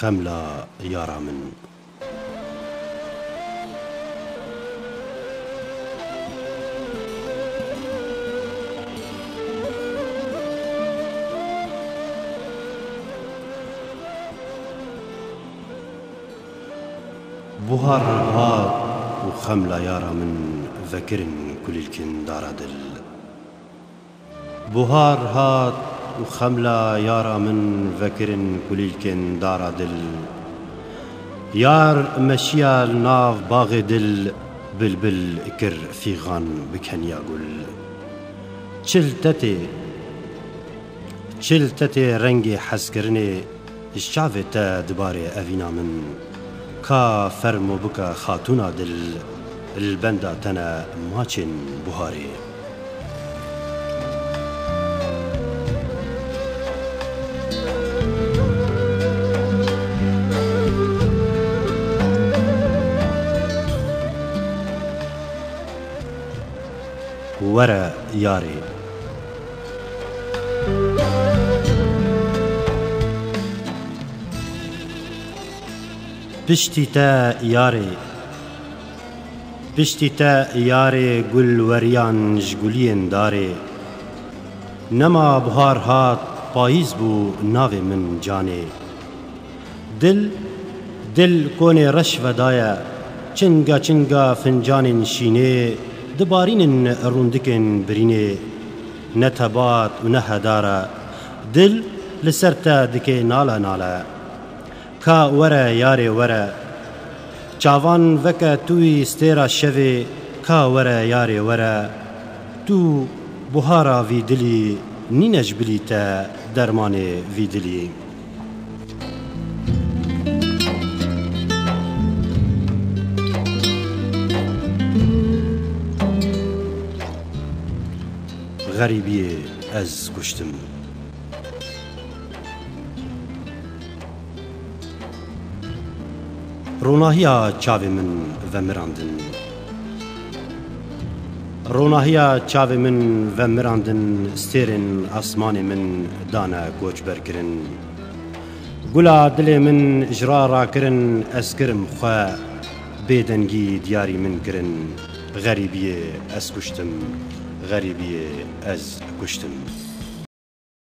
خملا یارا من بهار هات وخملا يارا من ذكرن كل الكن دار دل بهار هات وخملا يارا من ذكرن كل الكن دار دل يار مشيا ناف باغ دل بلبل كر في غان بكن يقول چلتتي رنگي حسكرني الشعفة دباري أفينا من کا فرمو بکا خاتونا دل البندا تنا ماچن بهاری ورا یاری پشتی تا یاری گل وریان جگولین داره نما بهار هات پاییز بو ناو من جانه دل کونه رش ودایا چنگا فنجان شینه دبارین روندکن برینه نه تبات و نه هداره دل لسرتا دکه نالا کا ورا یاری ورا چاوان وکا توی استیرا شوی کا ورا یاری ورا تو بهارا وی دلی نینج بلی تا درمان وی دلی غریبی از کشتم روناهیا چاوی من و مراندن ستیرن آسمان من دانا گوچ برکرن گلا دل من اجرا را کرن اسکرم خواه بیدنگی دیاری من کرن غریبی از کشتم